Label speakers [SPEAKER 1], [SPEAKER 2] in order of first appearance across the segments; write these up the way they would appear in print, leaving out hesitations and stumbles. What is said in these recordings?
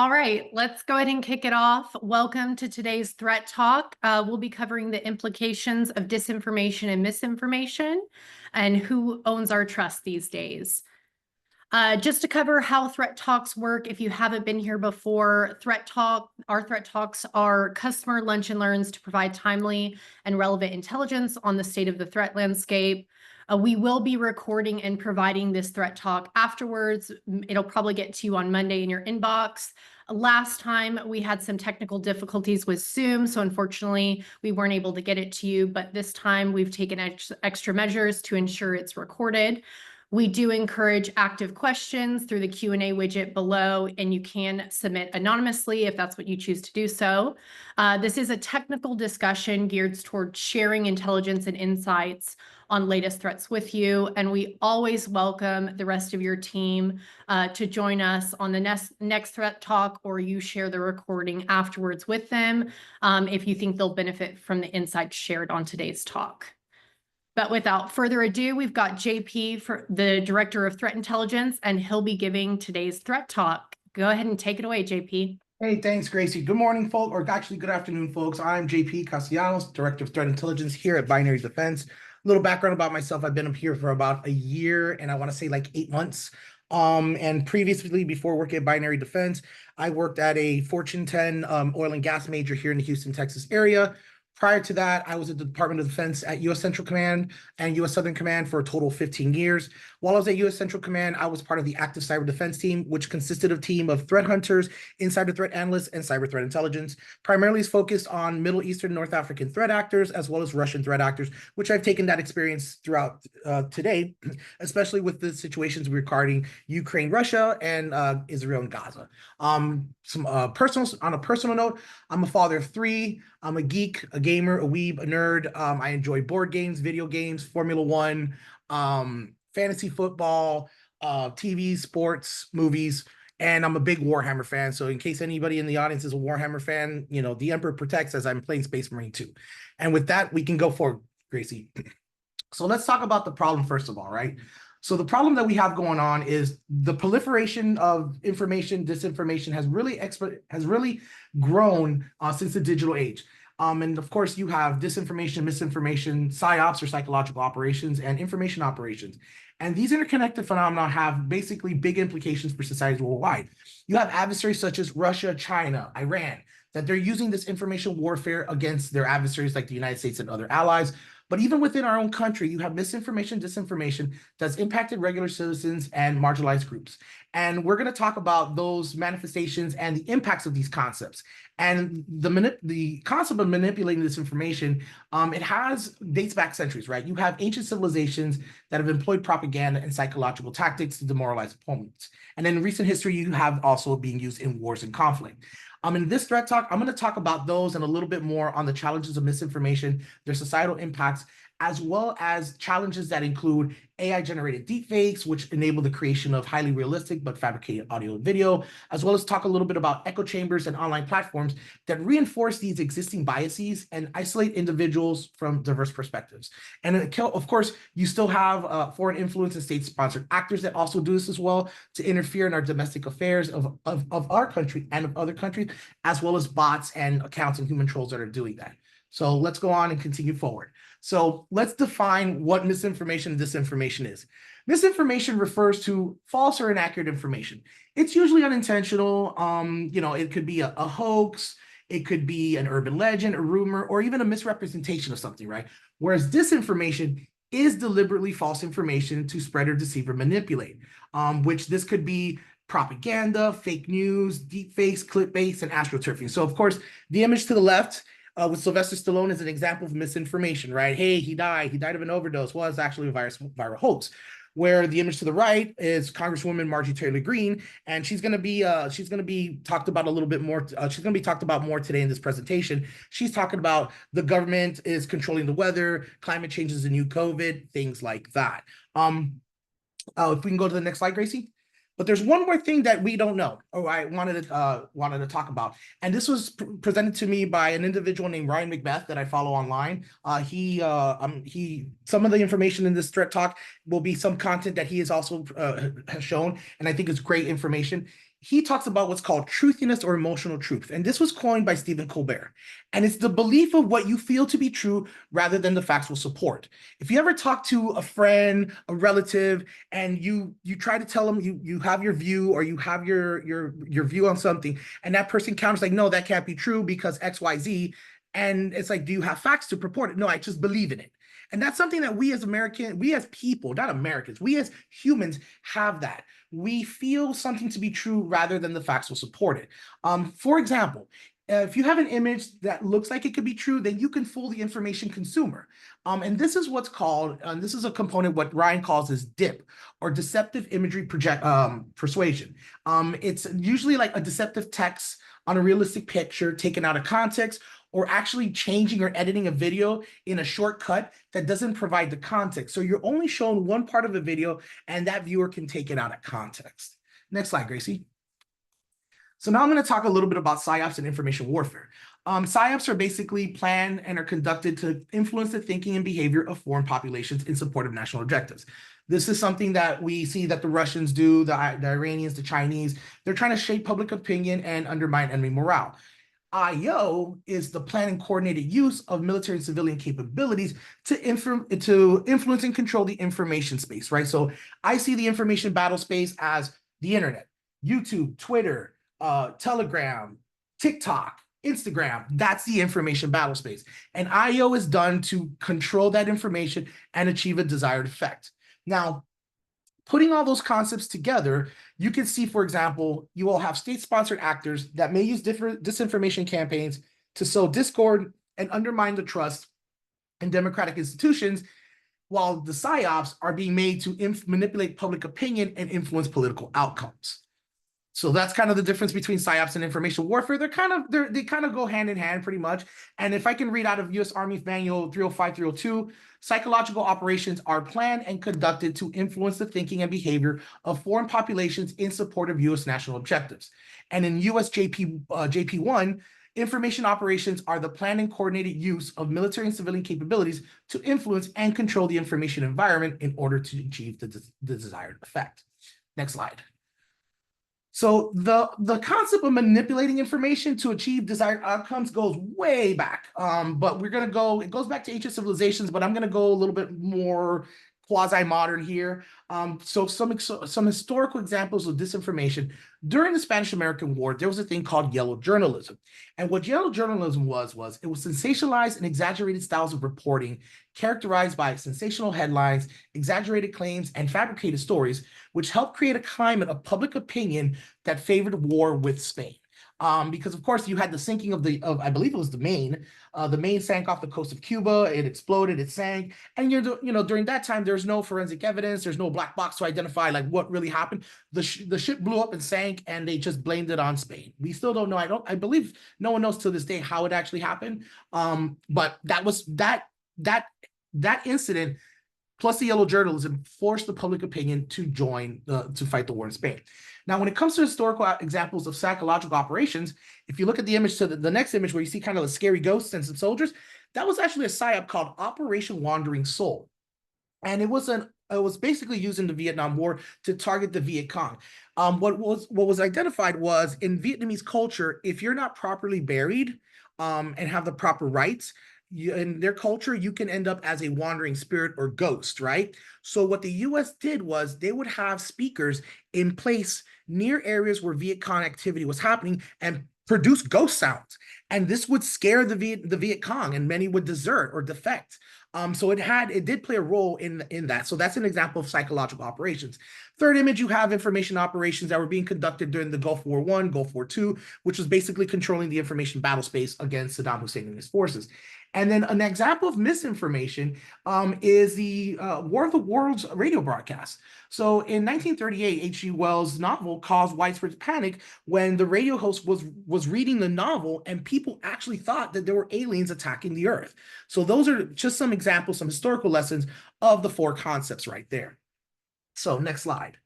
[SPEAKER 1] All right, let's go ahead and kick it off. Welcome to today's Threat Talk. We'll be covering the implications of disinformation and misinformation and who owns our trust these days. Just to cover how Threat Talks work, if you haven't been here before, our Threat Talks are customer lunch and learns to provide timely and relevant intelligence on the state of the threat landscape. We will be recording and providing this Threat Talk afterwards. It'll probably get to you on Monday in your inbox. Last time we had some technical difficulties with Zoom, so unfortunately we weren't able to get it to you, but this time we've taken extra measures to ensure it's recorded. We do encourage active questions through the Q&A widget below, and you can submit anonymously if that's what you choose to do so. This is a technical discussion geared towards sharing intelligence and insights on latest threats with you, and we always welcome the rest of your team to join us on the next Threat Talk, or you share the recording afterwards with them if you think they'll benefit from the insights shared on today's talk. But without further ado, we've got JP, for the Director of Threat Intelligence, and he'll be giving today's Threat Talk. Go ahead and take it away, JP.
[SPEAKER 2] Hey, thanks, Gracie. Good morning, folks, or actually good afternoon, folks. I'm JP Castellanos, Director of Threat Intelligence here at Binary Defense. A little background about myself. I've been up here for about a year, and I want to say like 8 months. And previously, before working at Binary Defense, I worked at a Fortune 10 oil and gas major here in the Houston, Texas area. Prior to that, I was at the Department of Defense at U.S. Central Command and U.S. Southern Command for a total of 15 years. While I was at U.S. Central Command, I was part of the active cyber defense team, which consisted of a team of threat hunters, insider threat analysts, and cyber threat intelligence. Primarily is focused on Middle Eastern, North African threat actors, as well as Russian threat actors, which I've taken that experience throughout today, especially with the situations regarding Ukraine, Russia, and Israel and Gaza. On a personal note, I'm a father of 3. I'm a geek, a gamer, a weeb, a nerd. I enjoy board games, video games, Formula One, fantasy football, TV, sports, movies, and I'm a big Warhammer fan. So in case anybody in the audience is a Warhammer fan, you know, the Emperor protects, as I'm playing Space Marine 2. And with that, we can go forward, Gracie. So let's talk about the problem first of all, right? So the problem that we have going on is the proliferation of information, disinformation has really grown since the digital age. And of course, you have disinformation, misinformation, PSYOPS or psychological operations, and information operations. And these interconnected phenomena have basically big implications for societies worldwide. You have adversaries such as Russia, China, Iran, that they're using this information warfare against their adversaries like the United States and other allies. But even within our own country, you have misinformation, disinformation that's impacted regular citizens and marginalized groups. And we're going to talk about those manifestations and the impacts of these concepts. And the concept of manipulating this information, it dates back centuries, right? You have ancient civilizations that have employed propaganda and psychological tactics to demoralize opponents. And in recent history, you have also being used in wars and conflict. In this Threat Talk, I'm going to talk about those and a little bit more on the challenges of misinformation, their societal impacts, as well as challenges that include AI-generated deepfakes, which enable the creation of highly realistic but fabricated audio and video, as well as talk a little bit about echo chambers and online platforms that reinforce these existing biases and isolate individuals from diverse perspectives. And of course, you still have foreign influence and state-sponsored actors that also do this as well to interfere in our domestic affairs of our country and of other countries, as well as bots and accounts and human trolls that are doing that. So let's go on and continue forward. So let's define what misinformation and disinformation is. Misinformation refers to false or inaccurate information. It's usually unintentional. It could be a hoax, it could be an urban legend, a rumor, or even a misrepresentation of something, right? Whereas disinformation is deliberately false information to spread or deceive or manipulate, which this could be propaganda, fake news, deepfakes, clickbaits, and astroturfing. So of course, the image to the left with Sylvester Stallone is an example of misinformation, right? Hey, he died of an overdose. Well, it's actually a viral hoax. Where the image to the right is Congresswoman Marjorie Taylor Greene, and she's going to be talked about a little bit more. She's going to be talked about more today in this presentation. She's talking about the government is controlling the weather, climate change is the new COVID, things like that. If we can go to the next slide, Gracie. But there's one more thing that we don't know, or I wanted to talk about, and this was presented to me by an individual named Ryan Macbeth that I follow online. Some of the information in this Threat Talk will be some content that he has also has shown, and I think it's great information. he talks about what's called truthiness or emotional truth. And this was coined by Stephen Colbert. And it's the belief of what you feel to be true rather than the factual support. If you ever talk to a friend, a relative, and you try to tell them you have your view, or you have your view on something, and that person counters like, no, that can't be true because XYZ. And it's like, do you have facts to purport it? No, I just believe in it. And that's something that we as Americans, we as people, not Americans, we as humans have that. We feel something to be true rather than the facts will support it. For example, if you have an image that looks like it could be true, then you can fool the information consumer. And this is what's called, this is a component what Ryan calls is DIP, or deceptive imagery persuasion. It's usually like a deceptive text on a realistic picture taken out of context, or actually changing or editing a video in a shortcut that doesn't provide the context. So you're only shown one part of the video, and that viewer can take it out of context. Next slide, Gracie. So now I'm going to talk a little bit about PSYOPs and information warfare. PSYOPs are basically planned and are conducted to influence the thinking and behavior of foreign populations in support of national objectives. This is something that we see that the Russians do, the Iranians, the Chinese. They're trying to shape public opinion and undermine enemy morale. IO is the planned and coordinated use of military and civilian capabilities to influence and control the information space, right? So I see the information battle space as the internet, YouTube, Twitter, Telegram, TikTok, Instagram. That's the information battle space. And IO is done to control that information and achieve a desired effect. Now, putting all those concepts together, you can see, for example, you will have state-sponsored actors that may use different disinformation campaigns to sow discord and undermine the trust in democratic institutions, while the PSYOPs are being made to manipulate public opinion and influence political outcomes. So that's kind of the difference between PSYOPs and information warfare. They kind of go hand in hand pretty much. And if I can read out of U.S. Army Manual 305, 302, psychological operations are planned and conducted to influence the thinking and behavior of foreign populations in support of U.S. national objectives. And in U.S. JP1, information operations are the planned and coordinated use of military and civilian capabilities to influence and control the information environment in order to achieve the desired effect. Next slide. So the concept of manipulating information to achieve desired outcomes goes way back. But it goes back to ancient civilizations, but I'm gonna go a little bit more quasi-modern here. So some historical examples of disinformation. During the Spanish-American War, there was a thing called yellow journalism. And what yellow journalism was it was sensationalized and exaggerated styles of reporting characterized by sensational headlines, exaggerated claims, and fabricated stories, which helped create a climate of public opinion that favored war with Spain. Because of course you had the sinking of I believe it was the Maine. The Maine sank off the coast of Cuba. It exploded. It sank. And during that time, there's no forensic evidence. There's no black box to identify like what really happened. The ship blew up and sank, and they just blamed it on Spain. We still don't know. I believe no one knows to this day how it actually happened. But that was that incident, plus the yellow journalism, forced the public opinion to join to fight the war in Spain. Now, when it comes to historical examples of psychological operations, if you look at the image to the next image where you see kind of the scary ghosts and some soldiers, that was actually a PSYOP called Operation Wandering Soul. And it was basically used in the Vietnam War to target the Viet Cong. What was identified was in Vietnamese culture, if you're not properly buried and have the proper rites, in their culture, you can end up as a wandering spirit or ghost, right? So what the US did was they would have speakers in place near areas where Viet Cong activity was happening and produce ghost sounds. And this would scare the Viet Cong, and many would desert or defect. So it did play a role in that. So that's an example of psychological operations. Third image, you have information operations that were being conducted during the Gulf War I, Gulf War II, which was basically controlling the information battle space against Saddam Hussein and his forces. And then an example of misinformation is the War of the Worlds radio broadcast. So in 1938, H.G. Wells' novel caused widespread panic when the radio host was reading the novel and people actually thought that there were aliens attacking the Earth. So those are just some examples, some historical lessons of the four concepts right there. So next slide.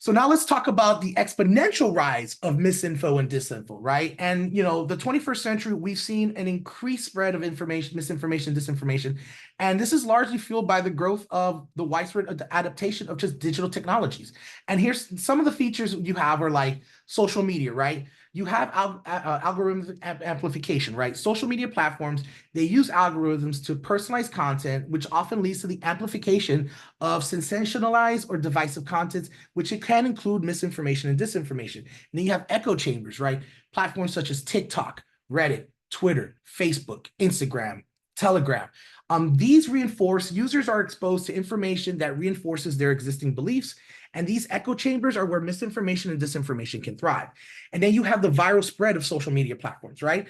[SPEAKER 2] So now let's talk about the exponential rise of misinfo and disinfo, right? And the 21st century, we've seen an increased spread of information, misinformation, disinformation, and this is largely fueled by the growth of the widespread adaptation of just digital technologies. And here's some of the features you have are like social media, right? You have algorithmic amplification, right? Social media platforms, they use algorithms to personalize content, which often leads to the amplification of sensationalized or divisive contents, which it can include misinformation and disinformation. And then you have echo chambers, right? Platforms such as TikTok, Reddit, Twitter, Facebook, Instagram, Telegram. These reinforce, users are exposed to information that reinforces their existing beliefs, and these echo chambers are where misinformation and disinformation can thrive. And then you have the viral spread of social media platforms, right?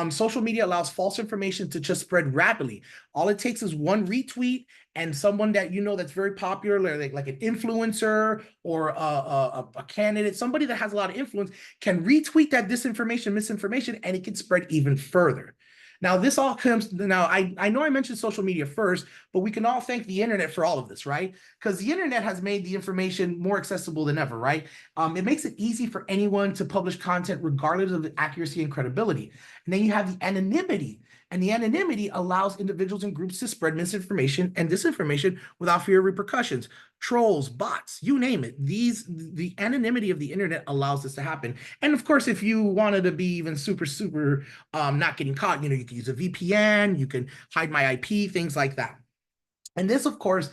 [SPEAKER 2] Social media allows false information to just spread rapidly. All it takes is one retweet, and someone that that's very popular, like an influencer or a candidate, somebody that has a lot of influence, can retweet that disinformation, misinformation, and it can spread even further. Now, this all comes, I know I mentioned social media first, but we can all thank the internet for all of this, right? Because the internet has made the information more accessible than ever, right? It makes it easy for anyone to publish content regardless of the accuracy and credibility. And then you have the anonymity. And the anonymity allows individuals and groups to spread misinformation and disinformation without fear of repercussions. Trolls, bots, you name it. The anonymity of the internet allows this to happen. And of course, if you wanted to be even super not getting caught, you can use a VPN, you can hide my IP, things like that. And this, of course,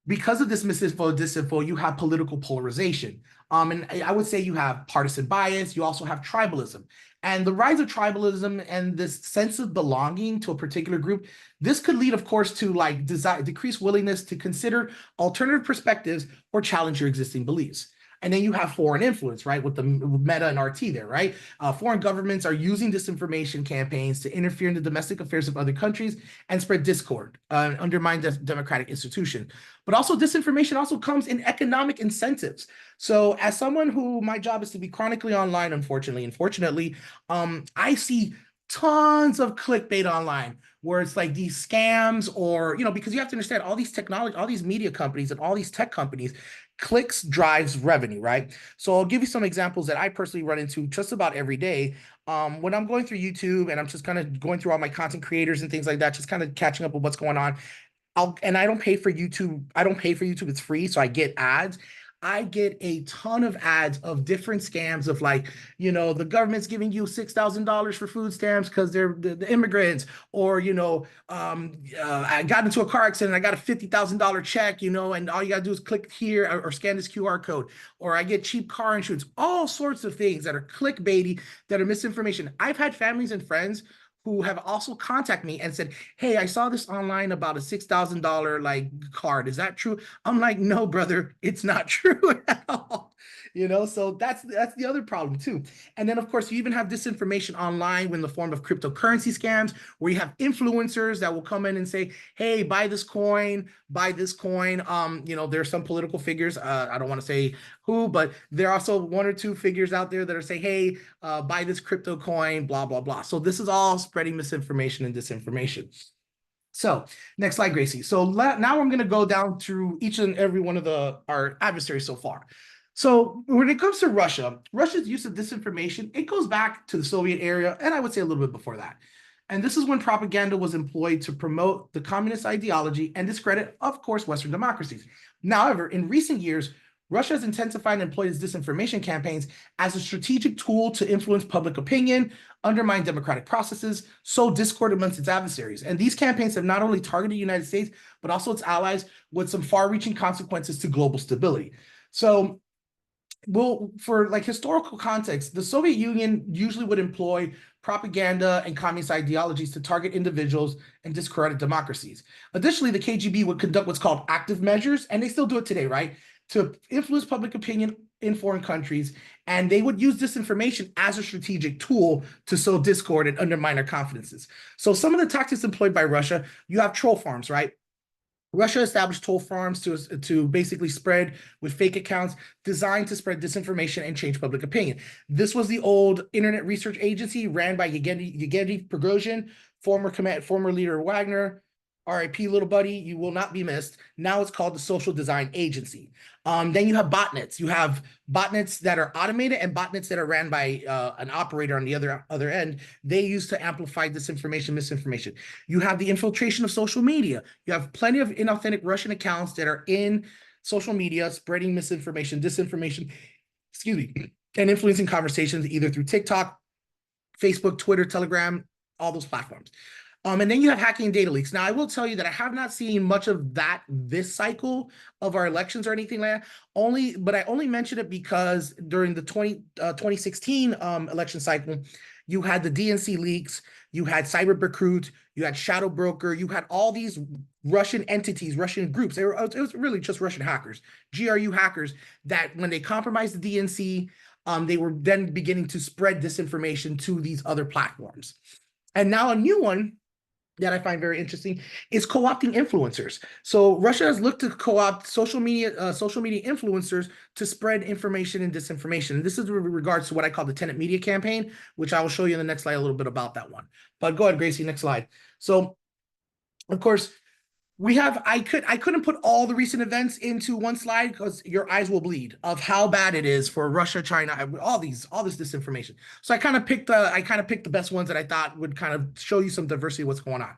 [SPEAKER 2] because of this misinfo, disinfo, you have political polarization. And I would say you have partisan bias, you also have tribalism. And the rise of tribalism and this sense of belonging to a particular group, this could lead, of course, to decreased willingness to consider alternative perspectives or challenge your existing beliefs. And then you have foreign influence, right, with the Meta and RT there, right? Foreign governments are using disinformation campaigns to interfere in the domestic affairs of other countries and spread discord, undermine the democratic institution. But also disinformation also comes in economic incentives. So as someone who my job is to be chronically online, unfortunately, I see tons of clickbait online where it's like these scams or, because you have to understand all these technology, all these media companies and all these tech companies, clicks drives revenue, right? So I'll give you some examples that I personally run into just about every day. When I'm going through YouTube and I'm just kind of going through all my content creators and things like that, just kind of catching up with what's going on. I don't pay for YouTube. I don't pay for YouTube. It's free. So I get ads. I get a ton of ads of different scams of the government's giving you $6,000 for food stamps because they're the immigrants, or, I got into a car accident, I got a $50,000 check, and all you got to do is click here or scan this QR code, or I get cheap car insurance, all sorts of things that are clickbaity, that are misinformation. I've had families and friends who have also contacted me and said, hey, I saw this online about a $6,000 card. Is that true? I'm like, no, brother, it's not true at all. So that's the other problem too. And then of course you even have disinformation online in the form of cryptocurrency scams, where you have influencers that will come in and say, hey, buy this coin, buy this coin. There's some political figures, I don't want to say who, but there are also one or two figures out there that are saying, hey, buy this crypto coin, blah, blah, blah. So this is all spreading misinformation and disinformation. So next slide, Gracie. So now I'm going to go down through each and every one of our adversaries so far. So when it comes to Russia's use of disinformation, it goes back to the Soviet era, and I would say a little bit before that. And this is when propaganda was employed to promote the communist ideology and discredit, of course, Western democracies. However, in recent years, Russia has intensified and employed its disinformation campaigns as a strategic tool to influence public opinion, undermine democratic processes, sow discord amongst its adversaries. And these campaigns have not only targeted the United States, but also its allies, with some far-reaching consequences to global stability. So, well, for historical context, the Soviet Union usually would employ propaganda and communist ideologies to target individuals and discredit democracies. Additionally, the KGB would conduct what's called active measures, and they still do it today, right, to influence public opinion in foreign countries, and they would use disinformation as a strategic tool to sow discord and undermine our confidences. So some of the tactics employed by Russia, you have troll farms, right? Russia established troll farms to basically spread with fake accounts designed to spread disinformation and change public opinion. This was the old Internet Research Agency ran by Yevgeny Prigozhin, former leader of Wagner. RIP, little buddy, you will not be missed. Now it's called the Social Design Agency. Then you have botnets. You have botnets that are automated and botnets that are ran by an operator on the other end. They use to amplify disinformation, misinformation. You have the infiltration of social media. You have plenty of inauthentic Russian accounts that are in social media spreading misinformation, disinformation, excuse me, and influencing conversations either through TikTok, Facebook, Twitter, Telegram, all those platforms. And then you have hacking and data leaks. Now, I will tell you that I have not seen much of that this cycle of our elections or anything like that. But I only mention it because during the 2016 election cycle, you had the DNC leaks, you had Cyber Recruit, you had Shadow Broker, you had all these Russian entities, Russian groups. It was really just Russian hackers, GRU hackers, that when they compromised the DNC, they were then beginning to spread disinformation to these other platforms. And now a new one that I find very interesting is co-opting influencers. So Russia has looked to co-opt social media influencers to spread information and disinformation. And this is with regards to what I call the tenant media campaign, which I will show you in the next slide a little bit about that one. But go ahead, Gracie, next slide. So, of course, I couldn't put all the recent events into one slide because your eyes will bleed of how bad it is for Russia, China, all this disinformation. So I kind of picked the best ones that I thought would kind of show you some diversity of what's going on.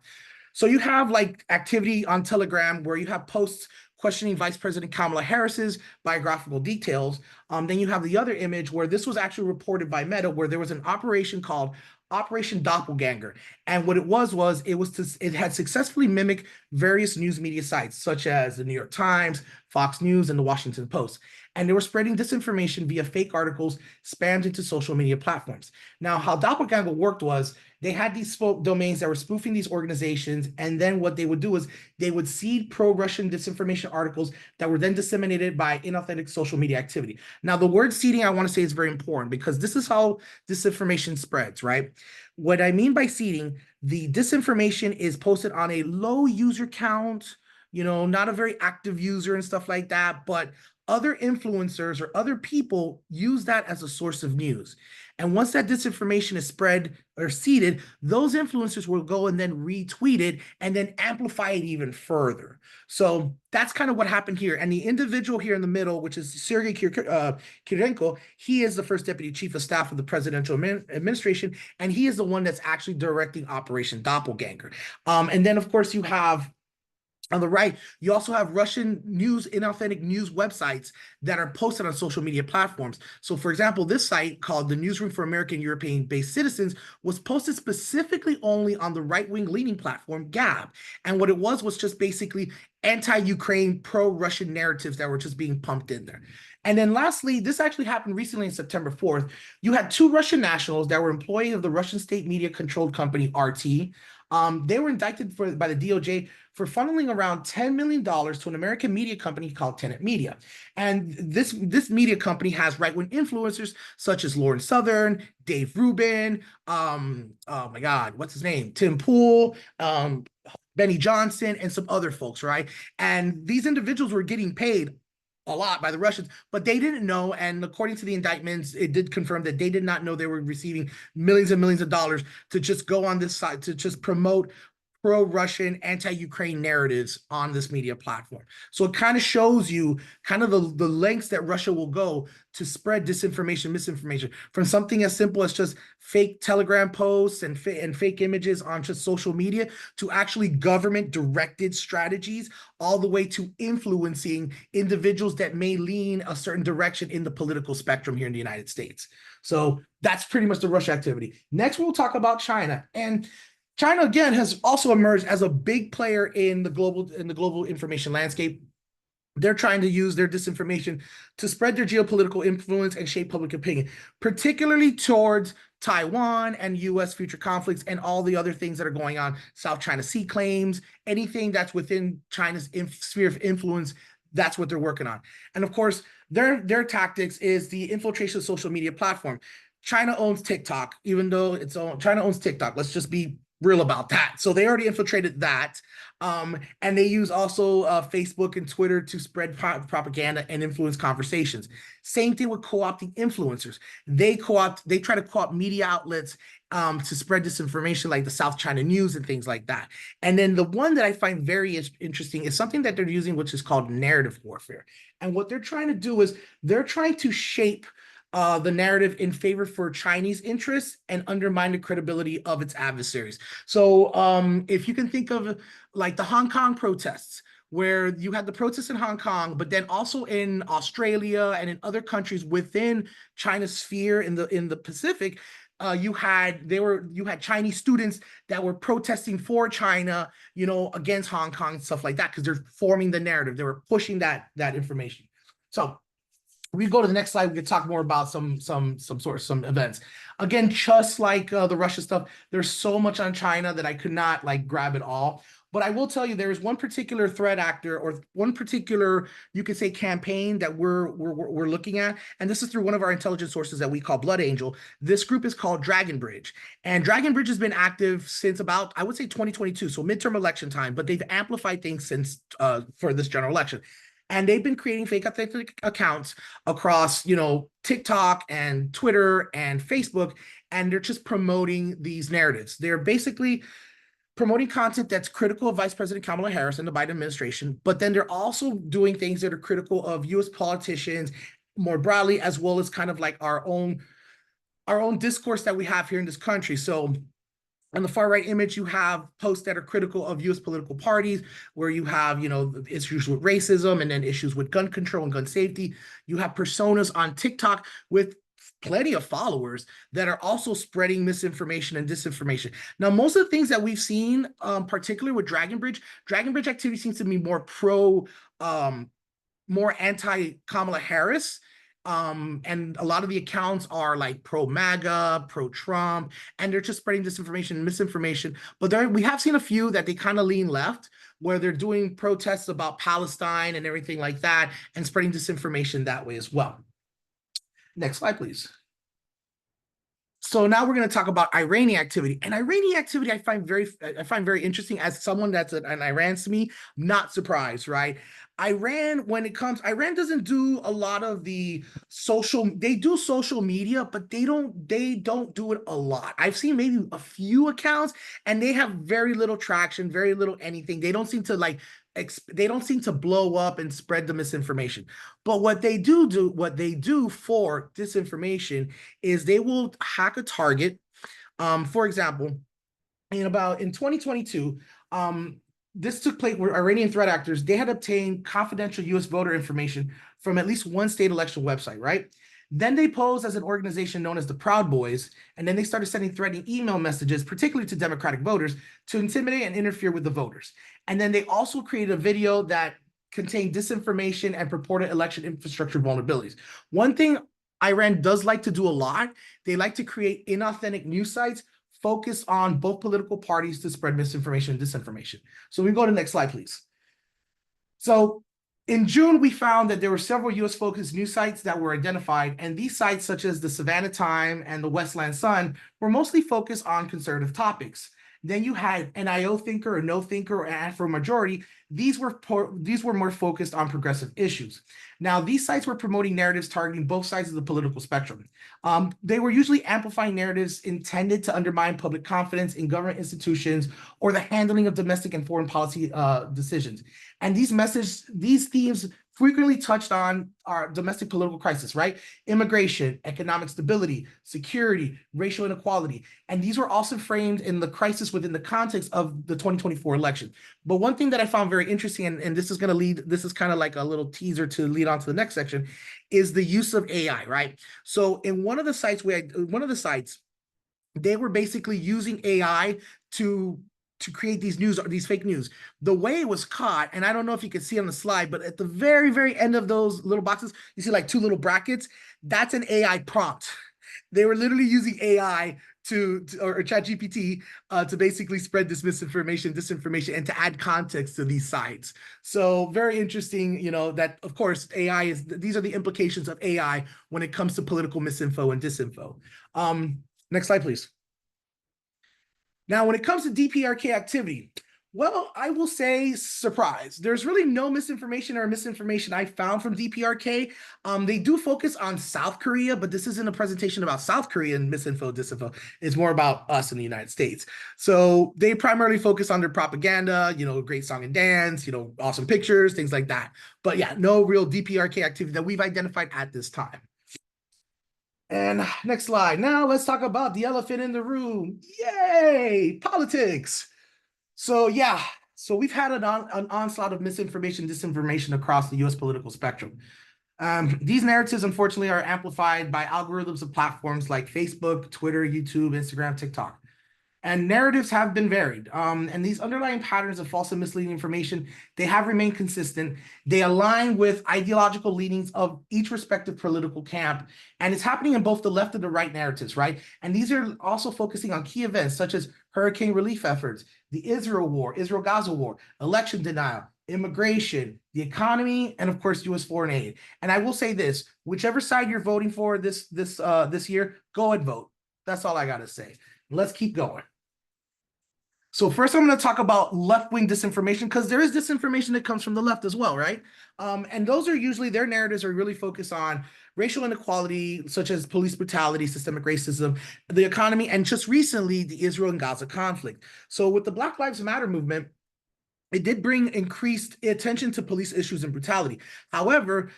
[SPEAKER 2] So you have like activity on Telegram where you have posts questioning Vice President Kamala Harris's biographical details. Then you have the other image where this was actually reported by Meta, where there was an operation called Operation Doppelganger. And what it had successfully mimicked various news media sites, such as the New York Times, Fox News, and the Washington Post. And they were spreading disinformation via fake articles spammed into social media platforms. Now, how Doppelganger worked was they had these domains that were spoofing these organizations, and then what they would do is they would seed pro-Russian disinformation articles that were then disseminated by inauthentic social media activity. Now, the word seeding, I want to say, is very important because this is how disinformation spreads, right? What I mean by seeding, the disinformation is posted on a low user count, not a very active user and stuff like that, but other influencers or other people use that as a source of news. And once that disinformation is spread or seeded, those influencers will go and then retweet it and then amplify it even further. So that's kind of what happened here. And the individual here in the middle, which is Sergei Kirenko, he is the first deputy chief of staff of the presidential administration, and he is the one that's actually directing Operation Doppelganger. And then, of course, you have on the right, you also have Russian news, inauthentic news websites that are posted on social media platforms. So, for example, this site called the Newsroom for American European-Based Citizens was posted specifically only on the right-wing leaning platform Gab. And what it was just basically anti-Ukraine, pro-Russian narratives that were just being pumped in there. And then lastly, this actually happened recently on September 4th. You had two Russian nationals that were employees of the Russian state media-controlled company RT. They were indicted by the DOJ for funneling around $10 million to an American media company called Tenet Media. And this media company has right-wing influencers such as Lauren Southern, Dave Rubin, oh my God, what's his name? Tim Pool, Benny Johnson, and some other folks, right? And these individuals were getting paid a lot by the Russians, but they didn't know. And according to the indictments, it did confirm that they did not know they were receiving millions and millions of dollars to just go on this site to just promote pro-Russian, anti-Ukraine narratives on this media platform. So it kind of shows you kind of the lengths that Russia will go to spread disinformation, misinformation, from something as simple as just fake Telegram posts and fake images on just social media to actually government-directed strategies, all the way to influencing individuals that may lean a certain direction in the political spectrum here in the United States. So that's pretty much the Russia activity. Next, we'll talk about China. And China, again, has also emerged as a big player in the global information landscape. They're trying to use their disinformation to spread their geopolitical influence and shape public opinion, particularly towards Taiwan and U.S. future conflicts and all the other things that are going on, South China Sea claims, anything that's within China's sphere of influence, that's what they're working on. And of course, their tactics is the infiltration of social media platform. China owns TikTok, even though China owns TikTok. Let's just be real about that. So they already infiltrated that. And they use also Facebook and Twitter to spread propaganda and influence conversations. Same thing with co-opting influencers. They try to co-opt media outlets to spread disinformation, like the South China News and things like that. And then the one that I find very interesting is something that they're using, which is called narrative warfare. And what they're trying to do is they're trying to shape the narrative in favor for Chinese interests and undermine the credibility of its adversaries. So if you can think of like the Hong Kong protests, where you had the protests in Hong Kong, but then also in Australia and in other countries within China's sphere in the Pacific, you had Chinese students that were protesting for China, against Hong Kong and stuff like that, because they're forming the narrative. They were pushing that information. So we go to the next slide. We can talk more about some events. Again, just like the Russia stuff, there's so much on China that I could not like grab it all. But I will tell you, there is one particular threat actor or one particular, you could say, campaign that we're looking at, and this is through one of our intelligence sources that we call Blood Angel. This group is called Dragon Bridge, and Dragon Bridge has been active since about, I would say, 2022, so midterm election time. But they've amplified things since for this general election. And they've been creating fake authentic accounts across, TikTok and Twitter and Facebook, and they're just promoting these narratives. They're basically promoting content that's critical of Vice President Kamala Harris and the Biden administration, but then they're also doing things that are critical of U.S. politicians more broadly, as well as kind of like our own discourse that we have here in this country. So on the far right image, you have posts that are critical of U.S. political parties, where you have, issues with racism and then issues with gun control and gun safety. You have personas on TikTok with plenty of followers that are also spreading misinformation and disinformation. Now, most of the things that we've seen, particularly with Dragon Bridge activity seems to be more anti-Kamala Harris. And a lot of the accounts are like pro-MAGA, pro-Trump, and they're just spreading disinformation and misinformation. But we have seen a few that they kind of lean left, where they're doing protests about Palestine and everything like that, and spreading disinformation that way as well. Next slide, please. So now we're going to talk about Iranian activity. And Iranian activity I find very interesting. As someone that's an Iran SME, not surprised, right? Iran doesn't do a lot of the they do social media, but they don't do it a lot. I've seen maybe a few accounts, and they have very little traction, very little anything. They don't seem to blow up and spread the misinformation. But what they do for disinformation is they will hack a target. For example, in 2022, this took place where Iranian threat actors, they had obtained confidential U.S. voter information from at least one state election website, right? Then they posed as an organization known as the Proud Boys, and then they started sending threatening email messages, particularly to Democratic voters, to intimidate and interfere with the voters. And then they also created a video that contained disinformation and purported election infrastructure vulnerabilities. One thing Iran does like to do a lot, they like to create inauthentic news sites focus on both political parties to spread misinformation and disinformation. So we go to the next slide, please. So in June, we found that there were several US-focused news sites that were identified, and these sites, such as the Savannah Time and the Westland Sun, were mostly focused on conservative topics. Then you had NIO Thinker or No Thinker or Afro Majority. These were more focused on progressive issues. Now, these sites were promoting narratives targeting both sides of the political spectrum. They were usually amplifying narratives intended to undermine public confidence in government institutions or the handling of domestic and foreign policy decisions. And these themes frequently touched on our domestic political crisis, right? Immigration, economic stability, security, racial inequality. And these were also framed in the crisis within the context of the 2024 election. But one thing that I found very interesting, and this is kind of like a little teaser to lead on to the next section, is the use of AI, right? So in one of the sites, they were basically using AI to create these fake news. The way it was caught, and I don't know if you can see on the slide, but at the very, very end of those little boxes, you see like two little brackets. That's an AI prompt. They were literally using AI or ChatGPT to basically spread this misinformation, disinformation, and to add context to these sites. So very interesting, that of course these are the implications of AI when it comes to political misinfo and disinfo. Next slide, please. Now, when it comes to DPRK activity, well, I will say surprise. There's really no misinformation or misinformation I found from DPRK. They do focus on South Korea, but this isn't a presentation about South Korean misinfo, disinfo. It's more about us in the United States. So they primarily focus on their propaganda, great song and dance, awesome pictures, things like that. But yeah, no real DPRK activity that we've identified at this time. And next slide. Now let's talk about the elephant in the room. Yay, politics. So yeah, so we've had an onslaught of misinformation, disinformation across the US political spectrum. These narratives, unfortunately, are amplified by algorithms of platforms like Facebook, Twitter, YouTube, Instagram, TikTok. And narratives have been varied. And these underlying patterns of false and misleading information, they have remained consistent. They align with ideological leanings of each respective political camp. And it's happening in both the left and the right narratives, right? And these are also focusing on key events such as hurricane relief efforts, the Israel war, Israel-Gaza war, election denial, immigration, the economy, and of course, U.S. foreign aid. And I will say this, whichever side you're voting for this year, go and vote. That's all I got to say. Let's keep going. So first, I'm going to talk about left-wing disinformation, because there is disinformation that comes from the left as well, right? And those are usually, their narratives are really focused on racial inequality, such as police brutality, systemic racism, the economy, and just recently, the Israel and Gaza conflict. So with the Black Lives Matter movement, it did bring increased attention to police issues and brutality. However,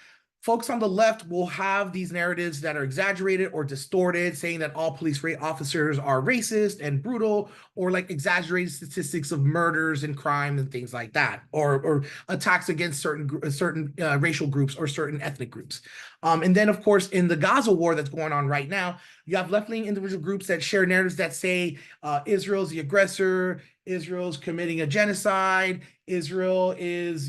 [SPEAKER 2] folks on the left will have these narratives that are exaggerated or distorted, saying that all police officers are racist and brutal, or like exaggerated statistics of murders and crime and things like that, or attacks against certain racial groups or certain ethnic groups. And then, of course, in the Gaza war that's going on right now, you have left-leaning individual groups that share narratives that say Israel's the aggressor, Israel's committing a genocide, Israel is,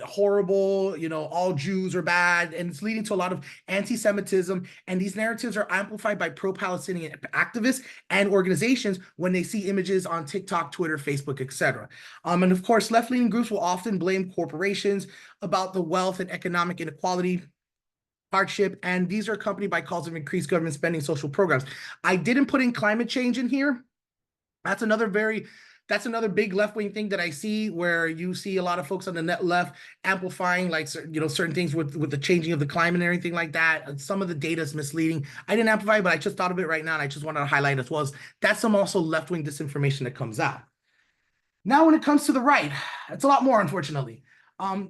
[SPEAKER 2] horrible, all Jews are bad, and it's leading to a lot of anti-Semitism. And these narratives are amplified by pro-Palestinian activists and organizations when they see images on TikTok, Twitter, Facebook, etc. And of course, left-leaning groups will often blame corporations about the wealth and economic inequality, hardship, and these are accompanied by calls of increased government spending, social programs. I didn't put in climate change in here. That's another big left-wing thing that I see, where you see a lot of folks on the net left amplifying like certain things with the changing of the climate and everything like that. And some of the data is misleading. I didn't amplify it, but I just thought of it right now, and I just wanted to highlight as well as that's some also left-wing disinformation that comes out. Now, when it comes to the right, it's a lot more, unfortunately.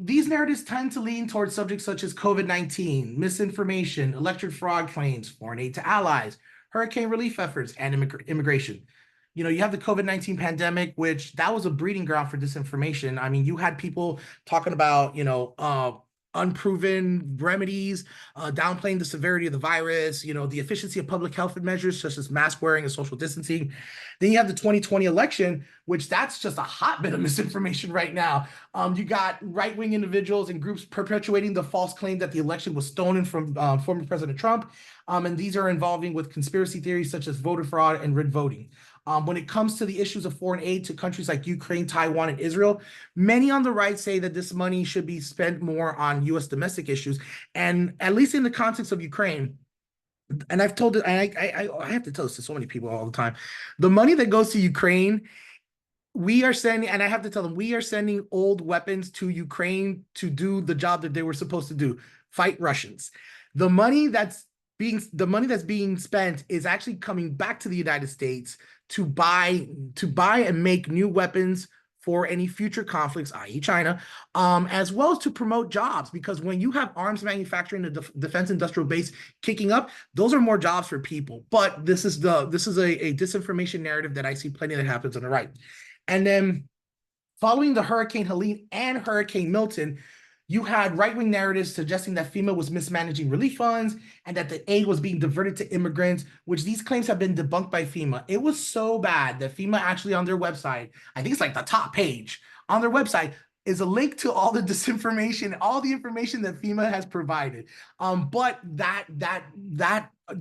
[SPEAKER 2] These narratives tend to lean towards subjects such as COVID-19, misinformation, electric fraud claims, foreign aid to allies, hurricane relief efforts, and immigration. You have the COVID-19 pandemic, which that was a breeding ground for disinformation. I mean, you had people talking about, unproven remedies, downplaying the severity of the virus, the efficiency of public health measures such as mask wearing and social distancing. Then you have the 2020 election, which that's just a hotbed of misinformation right now. You got right-wing individuals and groups perpetuating the false claim that the election was stolen from former President Trump. And these are involving with conspiracy theories such as voter fraud and rig voting. When it comes to the issues of foreign aid to countries like Ukraine, Taiwan, and Israel, many on the right say that this money should be spent more on U.S. domestic issues. And at least in the context of Ukraine, and I've told it, and I have to tell this to so many people all the time, the money that goes to Ukraine, we are sending, and I have to tell them, we are sending old weapons to Ukraine to do the job that they were supposed to do, fight Russians. The money that's being spent is actually coming back to the United States to buy and make new weapons for any future conflicts, i.e. China, as well as to promote jobs, because when you have arms manufacturing, the defense industrial base kicking up, those are more jobs for people. But this is a disinformation narrative that I see plenty that happens on the right. And then following the Hurricane Helene and Hurricane Milton, you had right-wing narratives suggesting that FEMA was mismanaging relief funds and that the aid was being diverted to immigrants, which these claims have been debunked by FEMA. It was so bad that FEMA actually on their website, I think it's like the top page on their website, is a link to all the disinformation, all the information that FEMA has provided. But that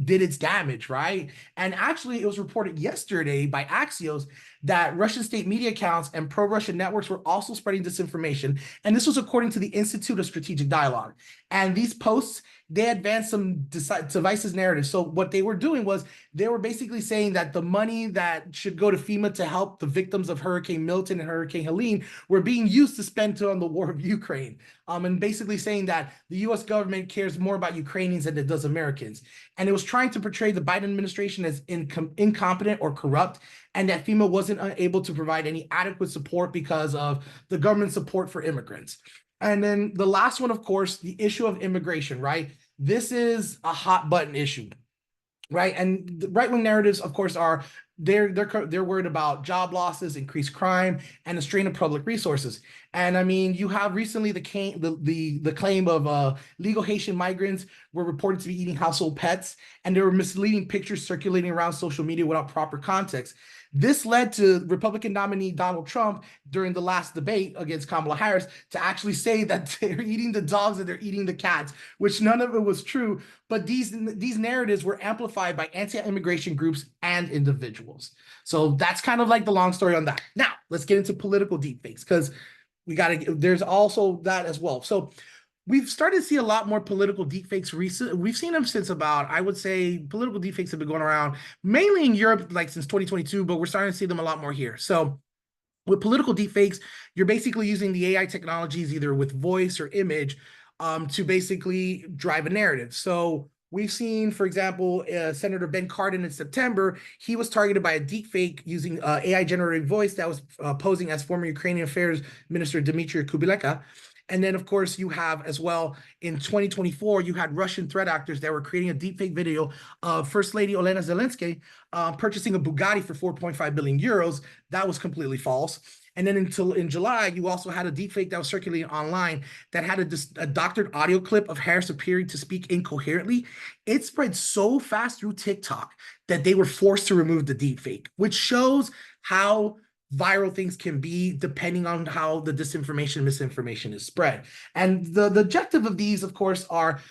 [SPEAKER 2] did its damage, right? And actually, it was reported yesterday by Axios that Russian state media accounts and pro-Russian networks were also spreading disinformation. And this was according to the Institute of Strategic Dialogue. And these posts, they advanced some divisive narratives. So what they were doing was they were basically saying that the money that should go to FEMA to help the victims of Hurricane Milton and Hurricane Helene were being used to spend on the war of Ukraine. And basically saying that the US government cares more about Ukrainians than it does Americans. And it was trying to portray the Biden administration as incompetent or corrupt, and that FEMA wasn't able to provide any adequate support because of the government support for immigrants. And then the last one, of course, the issue of immigration, right? This is a hot button issue, right? And the right-wing narratives, of course, are they're worried about job losses, increased crime, and a strain of public resources. And I mean, you have recently the claim of legal Haitian migrants were reported to be eating household pets, and there were misleading pictures circulating around social media without proper context. This led to Republican nominee Donald Trump during the last debate against Kamala Harris to actually say that they're eating the dogs and they're eating the cats, which none of it was true. But these narratives were amplified by anti-immigration groups and individuals. So that's kind of like the long story on that. Now, let's get into political deepfakes, because there's also that as well. So we've started to see a lot more political deepfakes recent. We've seen them since about, I would say, political deepfakes have been going around mainly in Europe, like since 2022, but we're starting to see them a lot more here. So with political deepfakes, you're basically using the AI technologies either with voice or image to basically drive a narrative. So we've seen, for example, Senator Ben Cardin in September, he was targeted by a deepfake using AI-generated voice that was posing as former Ukrainian Affairs Minister Dmitry Kuleba. And then, of course, you have as well in 2024, you had Russian threat actors that were creating a deepfake video of First Lady Olena Zelensky purchasing a Bugatti for 4.5 billion euros. That was completely false. And then until in July, you also had a deepfake that was circulating online that had a doctored audio clip of Harris appearing to speak incoherently. It spread so fast through TikTok that they were forced to remove the deepfake, which shows how viral things can be depending on how the disinformation and misinformation is spread. And the objective of these, of course, are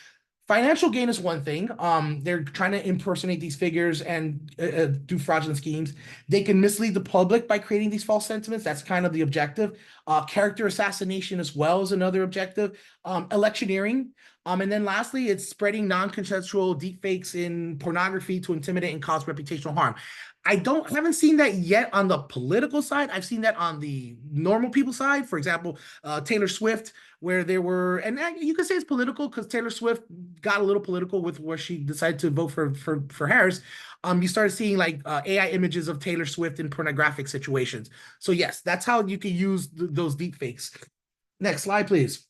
[SPEAKER 2] financial gain is one thing. They're trying to impersonate these figures and do fraudulent schemes. They can mislead the public by creating these false sentiments. That's kind of the objective. Character assassination as well is another objective. Electioneering. And then lastly, it's spreading non-consensual deepfakes in pornography to intimidate and cause reputational harm. I haven't seen that yet on the political side. I've seen that on the normal people side. For example, Taylor Swift, where there were, and you could say it's political because Taylor Swift got a little political with where she decided to vote for Harris. You started seeing like AI images of Taylor Swift in pornographic situations. So yes, that's how you can use those deep fakes. Next slide, please.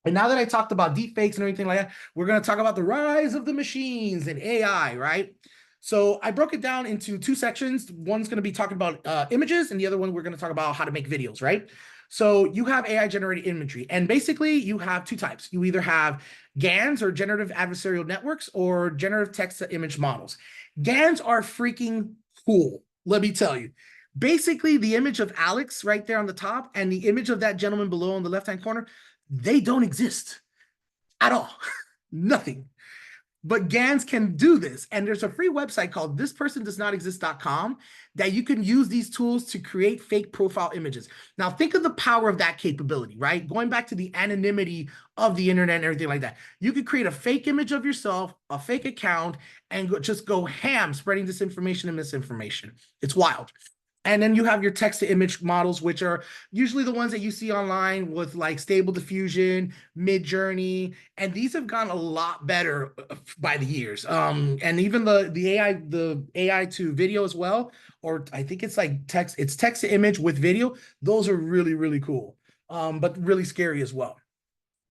[SPEAKER 2] And now that I talked about deep fakes and everything like that, we're going to talk about the rise of the machines and AI, right? So I broke it down into two sections. One's going to be talking about images, and the other one we're going to talk about how to make videos, right? So you have AI generated imagery, and basically you have two types. You either have GANs or generative adversarial networks or generative text to image models. GANs are freaking cool, let me tell you. Basically, the image of Alex right there on the top and the image of that gentleman below in the left-hand corner, they don't exist at all. Nothing. But GANs can do this. And there's a free website called thispersondoesnotexist.com that you can use these tools to create fake profile images. Now, think of the power of that capability, right? Going back to the anonymity of the internet and everything like that. You could create a fake image of yourself, a fake account, and just go ham spreading disinformation and misinformation. It's wild. And then you have your text to image models, which are usually the ones that you see online with like Stable Diffusion, Midjourney, and these have gotten a lot better by the years. And even the AI to video as well, or I think it's like text to image with video. Those are really, really cool, but really scary as well.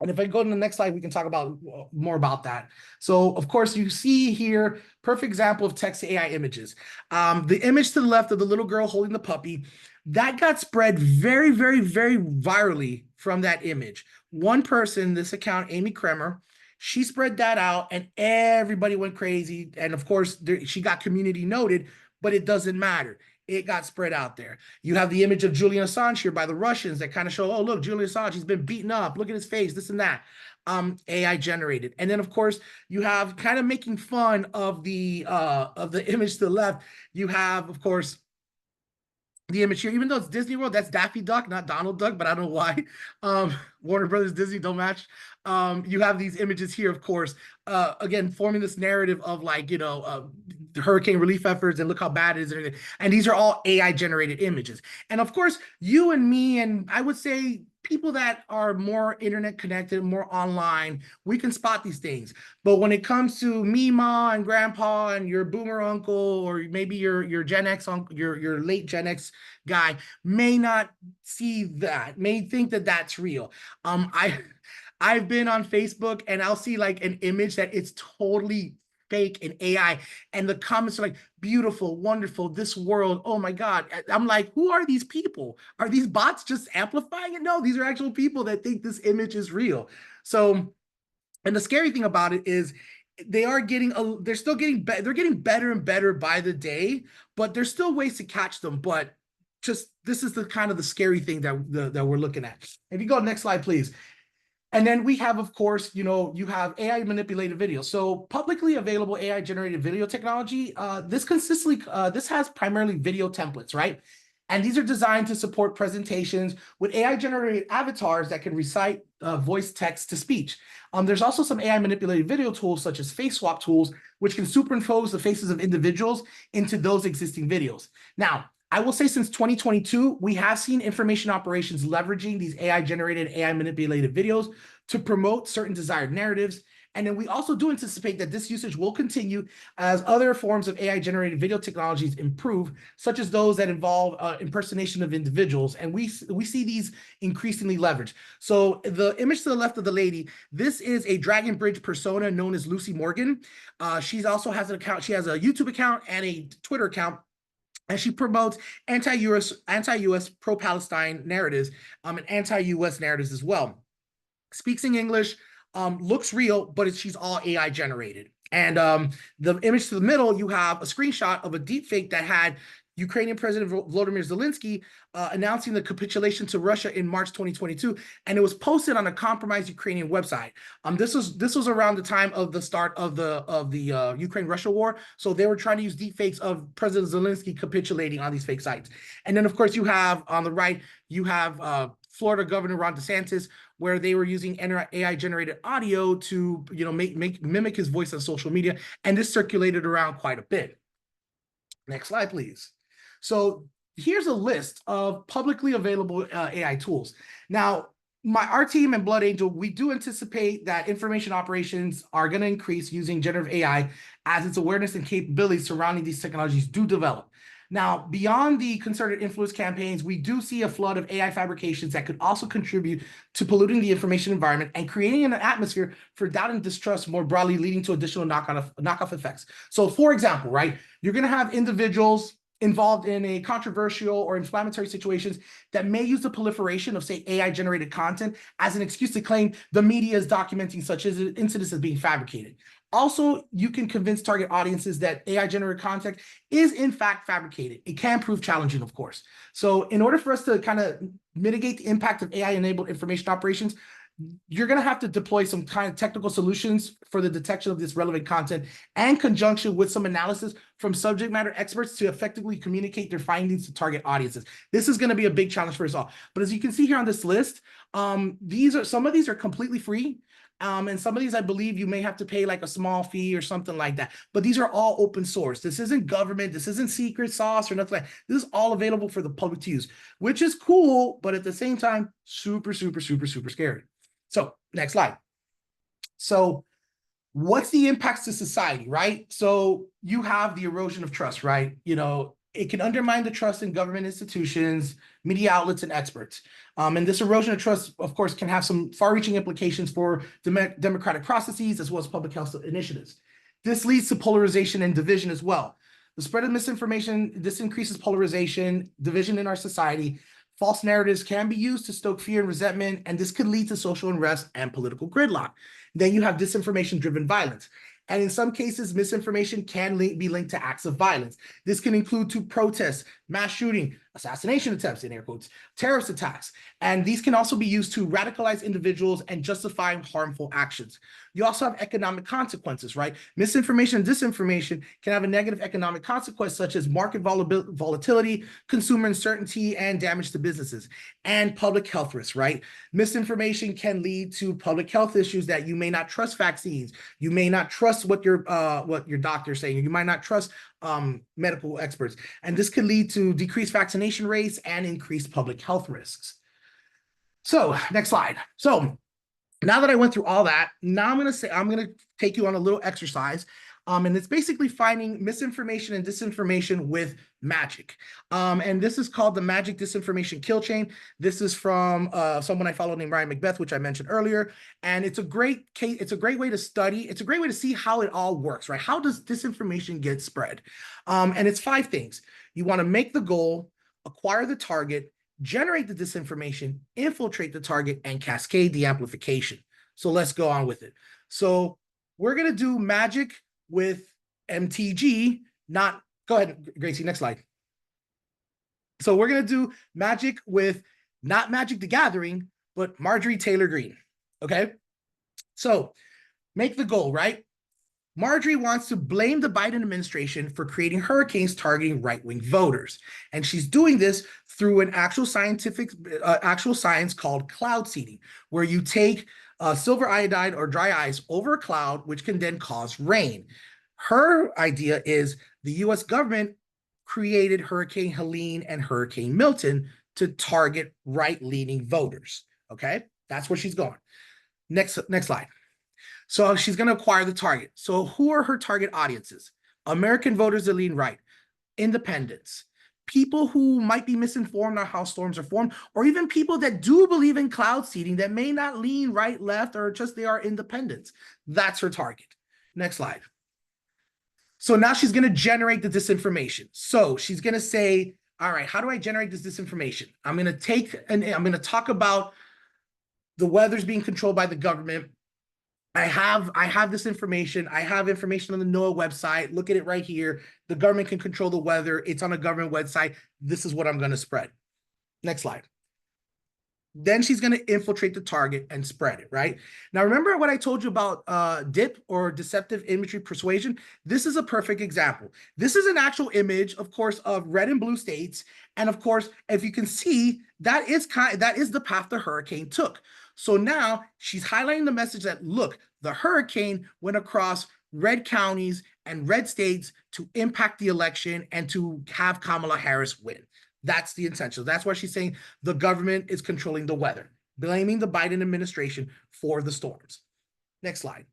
[SPEAKER 2] And if I go to the next slide, we can talk about more about that. So, of course, you see here, perfect example of text to AI images. The image to the left of the little girl holding the puppy, that got spread very, very, very virally from that image. One person, this account, Amy Kremer, she spread that out and everybody went crazy. And of course, she got community noted, but it doesn't matter. It got spread out there. You have the image of Julian Assange here by the Russians that kind of show, oh, look, Julian Assange, he's been beaten up. Look at his face, this and that. AI generated. And then of course you have kind of making fun of the image to the left. You have, of course, the image here, even though it's Disney World, that's Daffy Duck, not Donald Duck, but I don't know why. Warner Brothers, Disney don't match. You have these images here, of course, again, forming this narrative of like, hurricane relief efforts and look how bad it is. And these are all AI generated images. And of course, you and me, and I would say people that are more internet connected, more online, we can spot these things. But when it comes to me, ma, and grandpa, and your boomer uncle, or maybe your Gen X uncle, your late Gen X guy, may not see that, may think that that's real. I've been on Facebook and I'll see like an image that it's totally fake and AI, and the comments are like, beautiful, wonderful, this world, oh my God. I'm like, who are these people? Are these bots just amplifying it? No, these are actual people that think this image is real. So, and the scary thing about it is they're still getting better. They're getting better and better by the day, but there's still ways to catch them. But just this is the kind of the scary thing that we're looking at. If you go next slide, please. And then we have, of course, you have AI manipulated video. So publicly available AI generated video technology, this has primarily video templates, right? And these are designed to support presentations with AI generated avatars that can recite voice text to speech. There's also some AI manipulated video tools such as face swap tools, which can superimpose the faces of individuals into those existing videos. Now, I will say since 2022, we have seen information operations leveraging these AI-generated, AI-manipulated videos to promote certain desired narratives. And then we also do anticipate that this usage will continue as other forms of AI-generated video technologies improve, such as those that involve impersonation of individuals. And we see these increasingly leveraged. So the image to the left of the lady, this is a Dragon Bridge persona known as Lucy Morgan. She also has an account. She has a YouTube account and a Twitter account. And she promotes anti-US pro-Palestine narratives and anti-US narratives as well. Speaks in English, looks real, but she's all AI generated. And the image to the middle, you have a screenshot of a deepfake that had Ukrainian President Volodymyr Zelensky announcing the capitulation to Russia in March 2022, and it was posted on a compromised Ukrainian website. This was around the time of the start of the Ukraine-Russia war, so they were trying to use deepfakes of President Zelensky capitulating on these fake sites. And then, of course, you have on the right, you have Florida Governor Ron DeSantis, where they were using AI-generated audio to mimic his voice on social media, and this circulated around quite a bit. Next slide, please. So here's a list of publicly available AI tools. Now, our team and Blood Angel, we do anticipate that information operations are going to increase using generative AI as its awareness and capabilities surrounding these technologies do develop. Now, beyond the concerted influence campaigns, we do see a flood of AI fabrications that could also contribute to polluting the information environment and creating an atmosphere for doubt and distrust more broadly, leading to additional knockoff effects. So, for example, right, you're going to have individuals involved in a controversial or inflammatory situations that may use the proliferation of, say, AI-generated content as an excuse to claim the media is documenting such as incidents as being fabricated. Also, you can convince target audiences that AI-generated content is in fact fabricated. It can prove challenging, of course. So in order for us to kind of mitigate the impact of AI-enabled information operations, you're going to have to deploy some kind of technical solutions for the detection of this relevant content and conjunction with some analysis from subject matter experts to effectively communicate their findings to target audiences. This is going to be a big challenge for us all. But as you can see here on this list, some of these are completely free. And some of these, I believe you may have to pay like a small fee or something like that. But these are all open source. This isn't government. This isn't secret sauce or nothing like that. This is all available for the public to use, which is cool, but at the same time, super, super, super, super scary. So next slide. So what's the impacts to society, right? So you have the erosion of trust, right? It can undermine the trust in government institutions, media outlets, and experts. And this erosion of trust, of course, can have some far-reaching implications for democratic processes as well as public health initiatives. This leads to polarization and division as well. The spread of misinformation, this increases polarization, division in our society. False narratives can be used to stoke fear and resentment, and this could lead to social unrest and political gridlock. Then you have disinformation-driven violence. And in some cases, misinformation can be linked to acts of violence. This can include to protests, mass shooting, assassination attempts, in air quotes, terrorist attacks. And these can also be used to radicalize individuals and justify harmful actions. You also have economic consequences, right? Misinformation and disinformation can have a negative economic consequence, such as market volatility, consumer uncertainty, and damage to businesses, and public health risks, right? Misinformation can lead to public health issues that you may not trust vaccines, you may not trust what your doctor's saying, you might not trust medical experts, and this could lead to decreased vaccination rates and increased public health risks. So next slide. So now that I went through all that, now I'm going to take you on a little exercise. And it's basically finding misinformation and disinformation with magic. And this is called the Magic Disinformation Kill Chain. This is from someone I follow named Ryan Macbeth, which I mentioned earlier. And it's a great case. It's a great way to study. It's a great way to see how it all works, right? How does disinformation get spread? And it's 5 things. You want to make the goal, acquire the target, generate the disinformation, infiltrate the target, and cascade the amplification. So let's go on with it. So we're going to do magic with MTG, not, go ahead, Gracie, next slide. So we're going to do magic with not Magic the Gathering, but Marjorie Taylor Greene, okay? So make the goal, right? Marjorie wants to blame the Biden administration for creating hurricanes targeting right-wing voters. And she's doing this through an actual science called cloud seeding, where you take silver iodide or dry ice over a cloud, which can then cause rain. Her idea is the US government created Hurricane Helene and Hurricane Milton to target right-leaning voters, okay? That's where she's going. Next slide. So she's going to acquire the target. So who are her target audiences? American voters that lean right, independents, people who might be misinformed on how storms are formed, or even people that do believe in cloud seeding that may not lean right, left, or just they are independents. That's her target. Next slide. So now she's going to generate the disinformation. So she's going to say, all right, how do I generate this disinformation? I'm going to talk about the weather's being controlled by the government. I have this information. I have information on the NOAA website. Look at it right here. The government can control the weather. It's on a government website. This is what I'm going to spread. Next slide. Then she's going to infiltrate the target and spread it, right? Now, remember what I told you about DIP, or deceptive imagery persuasion? This is a perfect example. This is an actual image, of course, of red and blue states. And of course, if you can see, that is the path the hurricane took. So now she's highlighting the message that, look, the hurricane went across red counties and red states to impact the election and to have Kamala Harris win. That's the intention. That's why she's saying the government is controlling the weather, blaming the Biden administration for the storms. Next slide.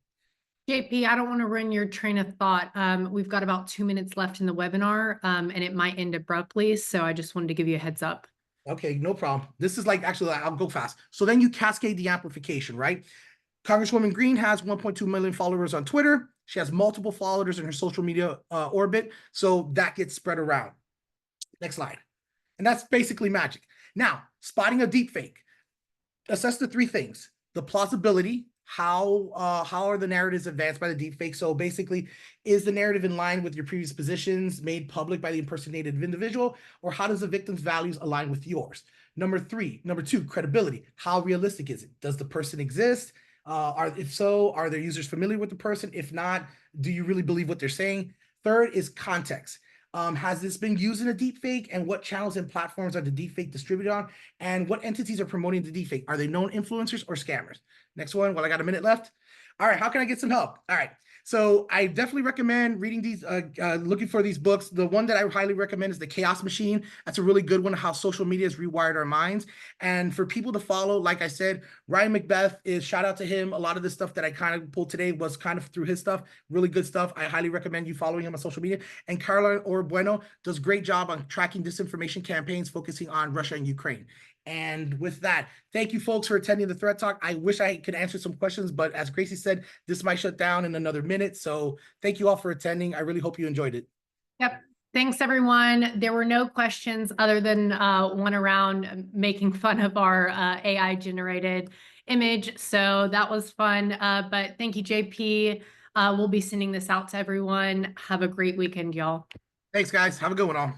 [SPEAKER 1] JP, I don't want to ruin your train of thought. We've got about 2 minutes left in the webinar, and it might end abruptly. So I just wanted to give you a heads up.
[SPEAKER 2] Okay, no problem. This is like, actually, I'll go fast. So then you cascade the amplification, right? Congresswoman Greene has 1.2 million followers on Twitter. She has multiple followers in her social media orbit. So that gets spread around. Next slide. And that's basically magic. Now, spotting a deep fake. Assess the 3 things. The plausibility, how are the narratives advanced by the deep fake? So basically, is the narrative in line with your previous positions made public by the impersonated individual, or how does the victim's values align with yours? Number 2, credibility. How realistic is it? Does the person exist? If so, are their users familiar with the person? If not, do you really believe what they're saying? Third is context. Has this been used in a deepfake, and what channels and platforms are the deepfake distributed on, and what entities are promoting the deepfake? Are they known influencers or scammers? Next one, well, I got a minute left. All right, how can I get some help? All right, so I definitely recommend reading these, looking for these books. The one that I highly recommend is The Chaos Machine. That's a really good one, how social media has rewired our minds. And for people to follow, like I said, Ryan Macbeth is, shout out to him. A lot of the stuff that I kind of pulled today was kind of through his stuff. Really good stuff. I highly recommend you following him on social media. And Caroline Orbueno does a great job on tracking disinformation campaigns, focusing on Russia and Ukraine. And with that, thank you folks for attending the Threat Talk. I wish I could answer some questions, but as Gracie said, this might shut down in another minute. So thank you all for attending. I really hope you enjoyed it.
[SPEAKER 1] Yep. Thanks, everyone. There were no questions other than one around making fun of our AI generated image. So that was fun. But thank you, JP. We'll be sending this out to everyone. Have a great weekend, y'all.
[SPEAKER 2] Thanks, guys. Have a good one all.